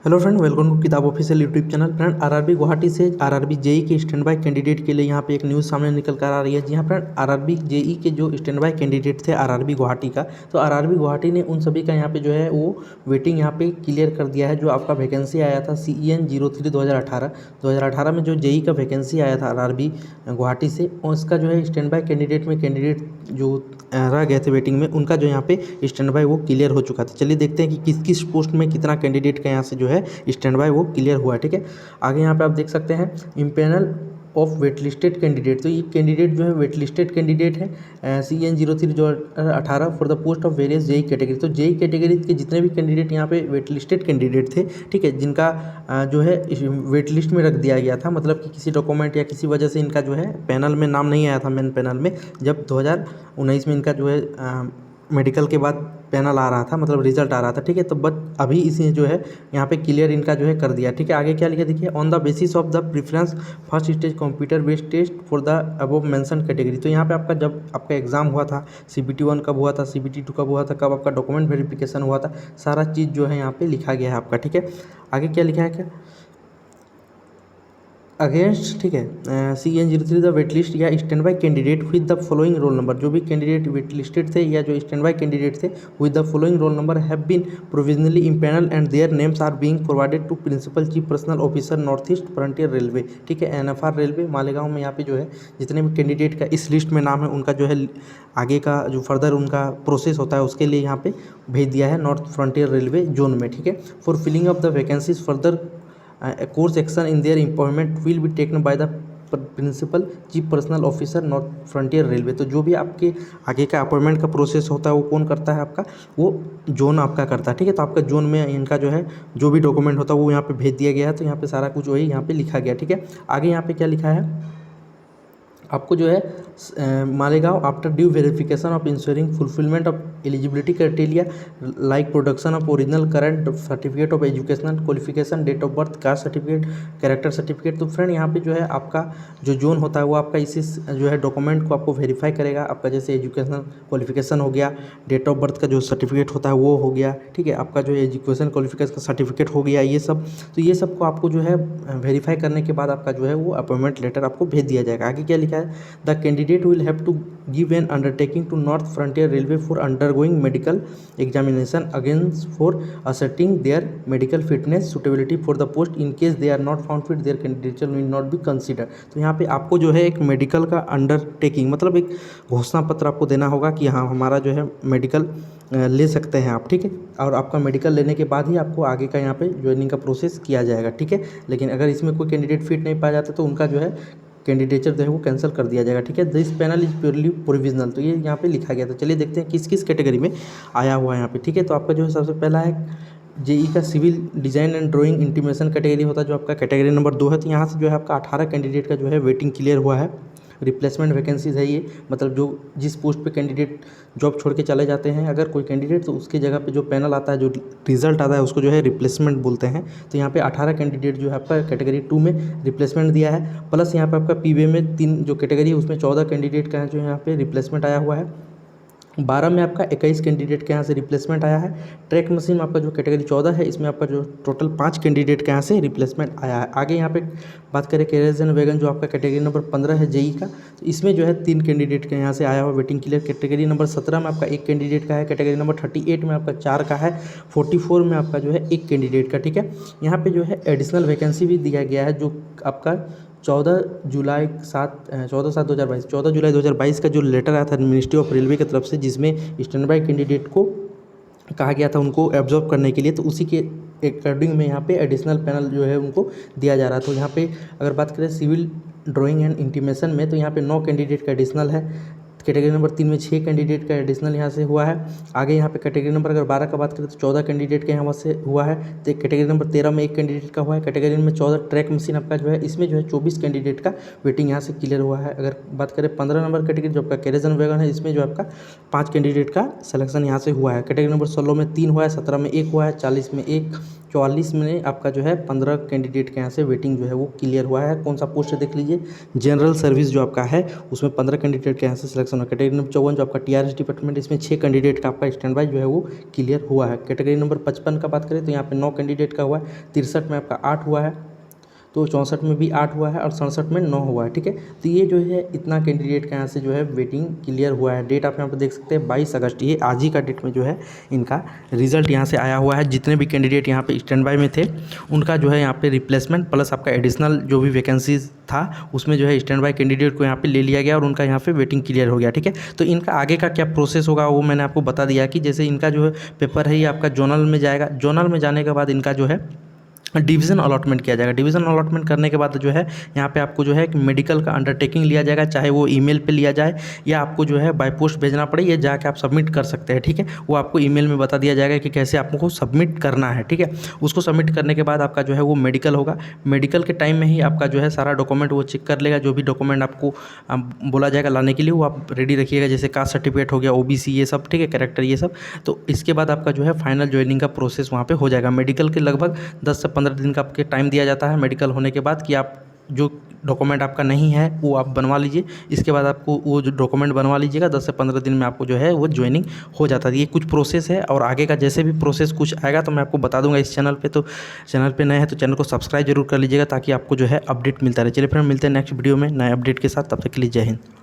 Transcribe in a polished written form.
Hello friend, welcome to किताब official YouTube channel. Friend, RRB Guwahati से RRB JE के stand by candidate के लिए यहाँ पे एक न्यूज़ सामने निकल कर आ रही है। जी हाँ फ्रेंड, आरआरबी जेई के जो स्टैंड बाय कैंडिडेट थे आरआरबी गुवाहाटी का, तो आरआरबी गुवाहाटी ने उन सभी का यहाँ पे जो है वो वेटिंग यहाँ पे क्लियर कर दिया है। जो आपका वैकेंसी आया था CEN 03 2018 में जो जेई का वैकेंसी आया था आरआरबी गुवाहाटी से, उसका जो है स्टैंड बाय कैंडिडेट में कैंडिडेट जो रह गए थे वेटिंग में, उनका जो यहाँ पे स्टैंड बाय वो क्लियर हो चुका था। चलिए देखते हैं कि किस किस पोस्ट में कितना कैंडिडेट का यहाँ से जो है स्टैंड बाय वो क्लियर हुआ है। ठीक है, आगे यहाँ पे आप देख सकते हैं इम्पेनल ऑफ वेटलिस्टेड कैंडिडेट। तो ये कैंडिडेट जो है वेटलिस्टेड कैंडिडेट है CEN 03 2018 for the post of various JE category. तो जेई कैटेगरी के जितने भी कैंडिडेट यहाँ पे वेटलिस्टेड कैंडिडेट थे, ठीक है, जिनका जो है वेट लिस्ट में रख दिया गया था, मतलब कि किसी डॉक्यूमेंट या किसी वजह से इनका जो है पैनल में नाम नहीं आया था, मेन पैनल में, जब 2019 में इनका जो है मेडिकल के बाद पैनल आ रहा था, मतलब रिजल्ट आ रहा था। ठीक है, तो बट अभी इसी जो है यहाँ पे क्लियर इनका जो है कर दिया। ठीक है, आगे क्या लिखा देखिए, on the basis of the preference first stage computer based test for the above mention category. तो यहाँ पे आपका जब आपका एग्जाम हुआ था, CBT 1 कब हुआ था, CBT 2 कब हुआ था, कब आपका डॉक्यूमेंट वेरिफिकेशन हुआ था, सारा चीज़ जो है यहाँ पे लिखा गया है आपका। ठीक है, आगे क्या लिखा है, क्या अगेंस्ट, ठीक है, CEN 03 द वेट लिस्ट या stand by candidate with the following roll number. जो भी कैंडिडेट वेट लिस्टेड थे या जो स्टैंड बाई कैंडिडेट थे with the following roll number have been provisionally empanel and their names are being forwarded to principal chief personnel officer north east frontier railway. ठीक है, NFR railway Malegaon में यहाँ पे जो है जितने भी कैंडिडेट का इस लिस्ट में नाम है, उनका जो है आगे का जो फर्दर उनका प्रोसेस होता है उसके लिए यहाँ पे भेज दिया है नॉर्थ फ्रंटियर रेलवे जोन में। ठीक है, for filling of the vacancies further course action in their employment will be taken by the principal chief personnel officer north frontier railway. तो जो भी आपके आगे का अपॉइंटमेंट का प्रोसेस होता है वो कौन करता है, आपका वो जोन आपका करता है। ठीक है, तो आपका जोन में इनका जो है जो भी डॉक्यूमेंट होता है वो यहाँ पे भेज दिया गया है। तो यहाँ पे सारा कुछ वही यहाँ पे लिखा गया। ठीक है, आगे यहाँ पे क्या लिखा है, आपको जो है Malegaon after due verification of insuring fulfilment of eligibility criteria like production of original current certificate of educational qualification, date of birth, caste certificate, character certificate. तो फ्रेंड यहाँ पे जो है आपका जो जोन होता है वो आपका इसी जो है डॉक्यूमेंट को आपको वेरीफाई करेगा। आपका जैसे एजुकेशनल क्वालिफिकेशन हो गया, डेट ऑफ बर्थ का जो सर्टिफिकेट होता है वो हो गया, ठीक है, आपका जो एजुकेशन क्वालिफिकेशन का सर्टिफिकेट हो गया, ये सब। तो ये सब को आपको जो है वेरीफाई करने के बाद आपका जो है वो अपॉइंटमेंट लेटर आपको भेज दिया जाएगा। आगे क्या लिखा है, the candidate will have to give an undertaking to north frontier railway for undergoing medical examination against for asserting their medical fitness suitability for the post. In case they are not found fit their candidature will not be consider. तो यहाँ पे आपको जो है एक medical का undertaking, मतलब एक घोषणा पत्र आपको देना होगा कि हाँ हमारा जो है मेडिकल ले सकते हैं आप। ठीक है, और आपका मेडिकल लेने के बाद ही आपको आगे का यहाँ पे ज्वाइनिंग का प्रोसेस किया जाएगा। ठीक है, लेकिन अगर इसमें कोई कैंडिडेट फिट नहीं पाया जाता तो उनका जो है कैंडिडेचर जो है वो कैंसिल कर दिया जाएगा। ठीक है, this panel is purely provisional. तो ये यहाँ पे लिखा गया था। चलिए देखते हैं किस किस कैटेगरी में आया हुआ है यहाँ पे। ठीक है, तो आपका जो है सबसे पहला है जेई का civil design and drawing intimation category होता है, जो आपका कैटेगरी नंबर 2 है। तो यहाँ से जो है आपका 18 कैंडिडेट का जो है वेटिंग क्लियर हुआ है। रिप्लेसमेंट वैकेंसीज है ये, मतलब जो जिस पोस्ट पे कैंडिडेट जॉब छोड़ के चले जाते हैं अगर कोई कैंडिडेट, तो उसकी जगह पे जो पैनल आता है, जो रिजल्ट आता है, उसको जो है रिप्लेसमेंट बोलते हैं। तो यहाँ पे 18 कैंडिडेट जो है आपका कैटेगरी 2 में रिप्लेसमेंट दिया है, प्लस यहाँ पे आपका PBA में 3 जो कैटेगरी है उसमें 14 कैंडिडेट का जो यहाँ पे रिप्लेसमेंट आया हुआ है। 12 में आपका 21 कैंडिडेट के यहाँ से रिप्लेसमेंट आया है। ट्रैक मशीन में आपका जो कैटेगरी 14 है, इसमें आपका जो टोटल 5 कैंडिडेट के यहाँ से रिप्लेसमेंट आया है। आगे यहाँ पे बात करें कैरियर्स एंड वैगन, जो आपका कैटेगरी नंबर 15 है जेई का, तो इसमें जो है 3 कैंडिडेट के यहाँ से आया हुआ वेटिंग क्लियर। कैटेगरी नंबर 17 में आपका 1 कैंडिडेट का है। कैटेगरी नंबर 38 में आपका 4 का है। 44 में आपका जो है 1 कैंडिडेट का। ठीक है, यहाँ पे जो है एडिशनल वैकेंसी भी दिया गया है, जो आपका 14 जुलाई 2022 का जो लेटर आया था मिनिस्ट्री ऑफ रेलवे की तरफ से, जिसमें स्टैंड बाय कैंडिडेट को कहा गया था उनको एब्जॉर्ब करने के लिए, तो उसी के अकॉर्डिंग में यहाँ पे एडिशनल पैनल जो है उनको दिया जा रहा था। तो यहाँ पे अगर बात करें सिविल ड्राइंग एंड इंटीमेशन में, तो यहाँ पे 9 कैंडिडेट का एडिशनल है। कैटेगरी नंबर 3 में 6 कैंडिडेट का एडिशनल यहाँ से हुआ है। आगे यहाँ पे कैटेगरी नंबर अगर 12 का बात करें तो 14 कैंडिडेट के यहाँ से हुआ है। तो कैटेगरी नंबर 13 में 1 कैंडिडेट का हुआ है। कैटेगरी नंबर 14 ट्रैक मशीन आपका जो है, इसमें जो है 24 कैंडिडेट का वेटिंग यहाँ से क्लियर हुआ है। अगर बात करें 15 नंबर कैटेगरी जो आपका कैरियर्स एंड वैगन है, इसमें जो आपका 5 कैंडिडेट का सिलेक्शन यहाँ से हुआ है। कैटेगरी नंबर 16 में 3 हुआ है, 17 में 1 हुआ है, 40 में 1, 44 में आपका जो है 15 कैंडिडेट के यहाँ से वेटिंग जो है वो क्लियर हुआ है। कौन सा पोस्ट है देख लीजिए, जनरल सर्विस जो आपका है उसमें 15 कैंडिडेट के यहाँ से सिलेक्शन हुआ। कैटेगरी नंबर 54 जो आपका टीआरएस डिपार्टमेंट, इसमें 6 कैंडिडेट का आपका स्टैंड बाय जो है वो क्लियर हुआ है। कैटेगरी नंबर 55 का बात करें तो यहाँ पे 9 कैंडिडेट का हुआ है, 63 में आपका 8 हुआ है, तो 64 में भी 8 हुआ है और 67 में 9 हुआ है। ठीक है, तो ये जो है इतना कैंडिडेट का यहाँ से जो है वेटिंग क्लियर हुआ है। डेट आप यहाँ पर देख सकते हैं 22 अगस्त, ये आज ही का डेट में जो है इनका रिजल्ट यहाँ से आया हुआ है। जितने भी कैंडिडेट यहाँ पे स्टैंड बाय में थे उनका जो है यहाँ पे रिप्लेसमेंट प्लस आपका एडिशनल जो भी वैकेंसीज था उसमें जो है स्टैंड बाय कैंडिडेट को यहाँ पे ले लिया गया और उनका यहाँ पे वेटिंग क्लियर हो गया। ठीक है, तो इनका आगे का क्या प्रोसेस होगा वो मैंने आपको बता दिया कि जैसे इनका जो है पेपर है ये आपका जोनल में जाएगा, जोनल में जाने के बाद इनका जो है डिवीज़न अलॉटमेंट किया जाएगा। डिवीज़न अलॉटमेंट करने के बाद जो है यहाँ पे आपको जो है एक मेडिकल का अंडरटेकिंग लिया जाएगा, चाहे वो ईमेल पे लिया जाए या आपको जो है बाय पोस्ट भेजना पड़े, ये जाके आप सबमिट कर सकते हैं। ठीक है, वो आपको ईमेल में बता दिया जाएगा कि कैसे आपको सबमिट करना है। ठीक है, उसको सबमिट करने के बाद आपका जो है वो मेडिकल होगा। मेडिकल के टाइम में ही आपका जो है सारा डॉक्यूमेंट वो चेक कर लेगा, जो भी डॉक्यूमेंट आपको बोला जाएगा लाने के लिए वो आप रेडी रखिएगा, जैसे कास्ट सर्टिफिकेट हो गया, ओबीसी ये सब, ठीक है, कैरेक्टर ये सब। तो इसके बाद आपका जो है फाइनल ज्वाइनिंग का प्रोसेस वहाँ पे हो जाएगा। मेडिकल के लगभग 10 से 15 दिन का आपके टाइम दिया जाता है मेडिकल होने के बाद कि आप जो डॉक्यूमेंट आपका नहीं है वो आप बनवा लीजिए। इसके बाद आपको वो जो डॉक्यूमेंट बनवा लीजिएगा, 10 से 15 दिन में आपको जो है वो ज्वाइनिंग हो जाता है। ये कुछ प्रोसेस है और आगे का जैसे भी प्रोसेस कुछ आएगा तो मैं आपको बता दूंगा इस चैनल पे। तो चैनल पे नए हैं तो चैनल को सब्सक्राइब जरूर कर लीजिएगा ताकि आपको जो है अपडेट मिलता रहे। चलिए फिर मिलते हैं नेक्स्ट वीडियो में नए अपडेट के साथ, तब तक के लिए जय हिंद।